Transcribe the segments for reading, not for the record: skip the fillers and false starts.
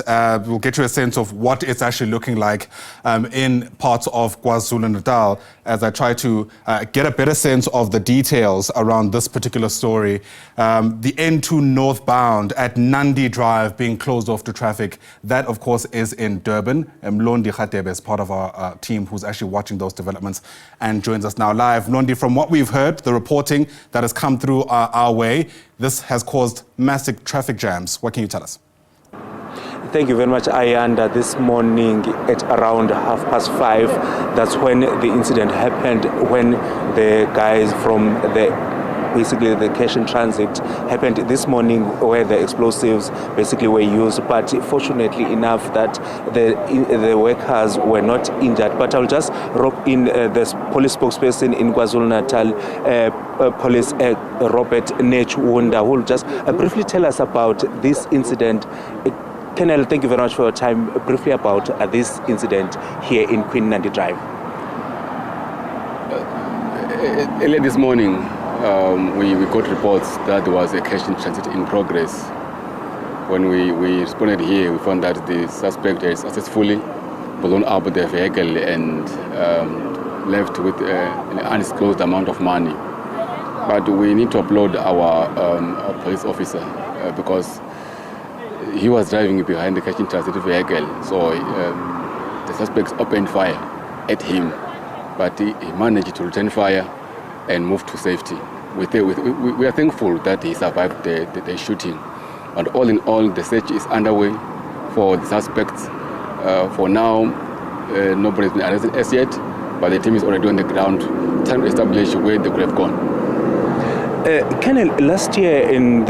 We'll get you a sense of what it's actually looking like in parts of KwaZulu-Natal as I try to get a better sense of the details around this particular story. The N2 northbound at Nandi Drive being closed off to traffic. That, of course, is in Durban. Mlondi Radebe is part of our team who's actually watching those developments and joins us now live. Mlondi, from what we've heard, the reporting that has come through our way, this has caused massive traffic jams. What can you tell us? Thank you very much, Ayanda. This morning at around 5:30, that's when the incident happened, when the guys from basically the cash in transit happened this morning, where the explosives basically were used. But fortunately enough that the workers were not injured. But I'll just rope in the police spokesperson in KwaZulu-Natal, Police Robert Nechwunda, who will just briefly tell us about this incident. Colonel, thank you very much for your time. Briefly about this incident here in Queen Nandi Drive. Earlier this morning, we got reports that there was a cash in transit in progress. When we responded here, we found that the suspect had successfully blown up the vehicle and left with an undisclosed amount of money. But we need to applaud our police officer because he was driving behind the cash in transit vehicle, so the suspects opened fire at him, but he managed to return fire and move to safety. We are thankful that he survived the shooting. And all in all, the search is underway for the suspects. For now, nobody has been arrested as yet, but the team is already on the ground trying to establish where they could have gone. Colonel, last year in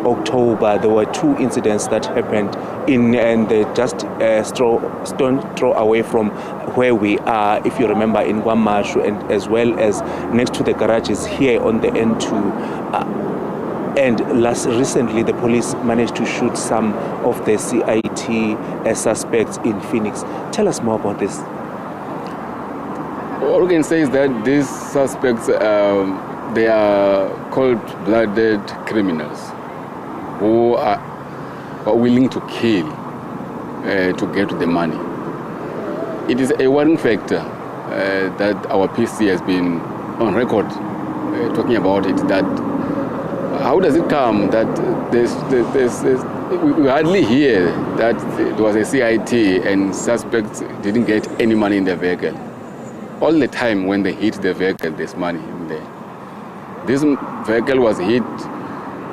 October, there were two incidents that happened and they just stone throw away from where we are, if you remember, in Guamashu, and as well as next to the garages here on the N2. And recently, the police managed to shoot some of the CIT suspects in Phoenix. Tell us more about this. All we can say is that these suspects, they are cold-blooded criminals who are willing to kill to get the money. It is a worrying factor that our PC has been on record talking about it, that how does it come that we hardly hear that there was a CIT and suspects didn't get any money in the vehicle. All the time when they hit the vehicle, there's money in there. This vehicle was hit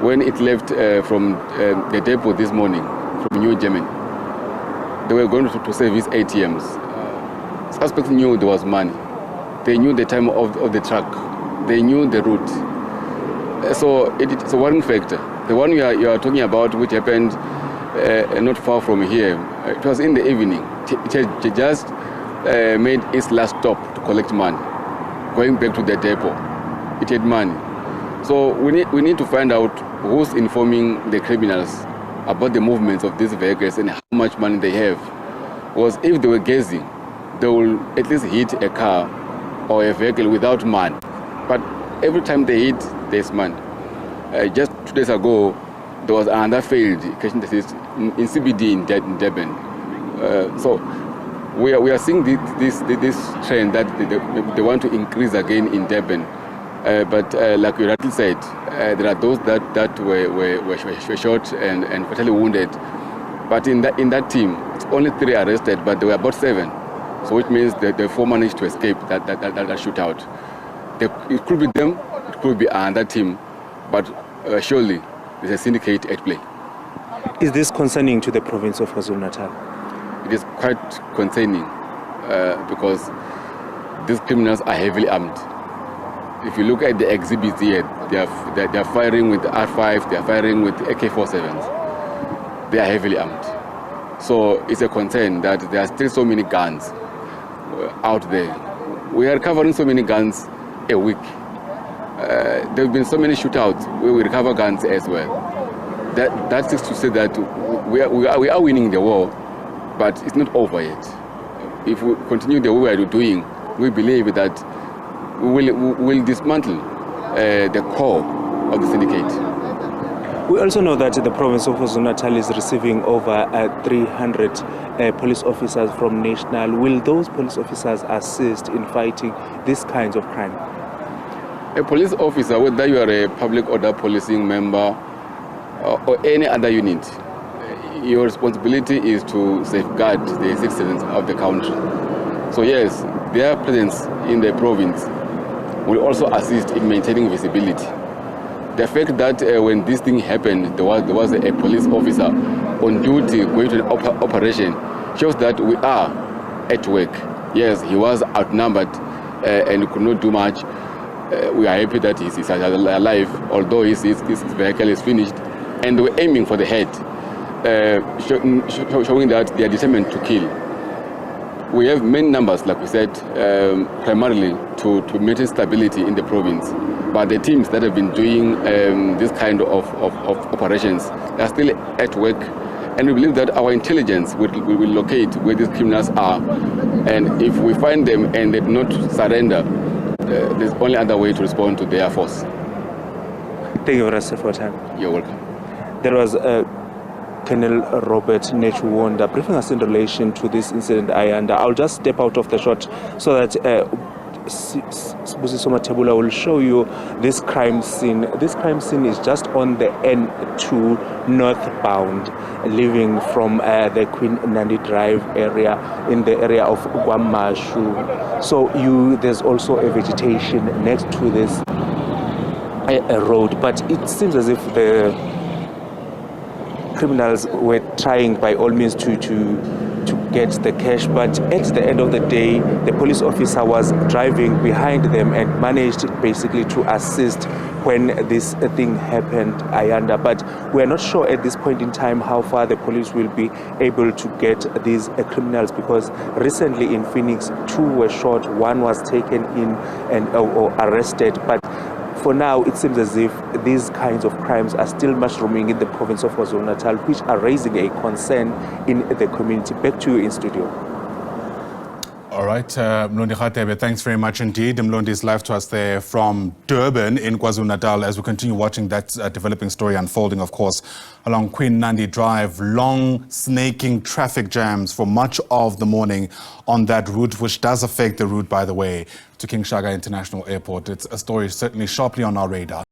when it left from the depot this morning, from New Germany. They were going to service ATMs. Suspects knew there was money. They knew the time of the truck. They knew the route. So it's a worrying factor. The one you are talking about, which happened not far from here, it was in the evening. It just made its last stop to collect money, going back to the depot. It had money. So we need to find out who's informing the criminals about the movements of these vehicles and how much money they have. Because if they were guessing, they will at least hit a car or a vehicle without money. But every time they hit, there's money. Just 2 days ago, there was another failed cash in CBD in Durban. So we are seeing this trend that they want to increase again in Durban. But like you rightly said, there are those that were shot and fatally wounded. But in that team, it's only 3 arrested, but there were about 7. So which means that the 4 managed to escape that shootout. It could be them, it could be another team, but surely there's a syndicate at play. Is this concerning to the province of KwaZulu-Natal? It is quite concerning because these criminals are heavily armed. If you look at the exhibits here, they are firing with R5, they are firing with AK-47s. They are heavily armed. So it's a concern that there are still so many guns out there. We are recovering so many guns a week. There have been so many shootouts where we recover guns as well. That is to say that we are winning the war, but it's not over yet. If we continue the way we are doing, we believe that we will dismantle the core of the syndicate. We also know that the province of KwaZulu-Natal is receiving over 300 police officers from national. Will those police officers assist in fighting these kinds of crime? A police officer, whether you are a public order policing member or any other unit, your responsibility is to safeguard the citizens of the country. So yes, their presence in the province will also assist in maintaining visibility. The fact that when this thing happened, there was a police officer on duty going to an operation shows that we are at work. Yes, he was outnumbered and could not do much. We are happy that he's alive, although his vehicle is finished, and we're aiming for the head, showing that they are determined to kill. We have many numbers, like we said, primarily to maintain stability in the province. But the teams that have been doing this kind of operations are still at work, and we believe that our intelligence will locate where these criminals are. And if we find them and they do not surrender, there's only other way to respond to their force. Thank you very much for your time. You're welcome. There was Colonel Robert Nechuwonda briefing us in relation to this incident. I'll just step out of the shot so that Sbusiso Matebula will show you this crime scene. This crime scene is just on the N2 northbound, leaving from the Queen Nandi Drive area in the area of Guamashu. So there's also a vegetation next to this road, but it seems as if the criminals were trying by all means to get the cash, but at the end of the day, the police officer was driving behind them and managed basically to assist when this thing happened, Ayanda. But we are not sure at this point in time how far the police will be able to get these criminals, because recently in Phoenix, 2 were shot, 1 was taken in and or arrested. But for now, it seems as if these kinds of crimes are still mushrooming in the province of KwaZulu-Natal, which are raising a concern in the community. Back to you in studio. All right, Mlondi Radebe, thanks very much indeed. Mlondi is live to us there from Durban in KwaZulu-Natal as we continue watching that developing story unfolding, of course, along Queen Nandi Drive. Long, snaking traffic jams for much of the morning on that route, which does affect the route, by the way, to King Shaka International Airport. It's a story certainly sharply on our radar.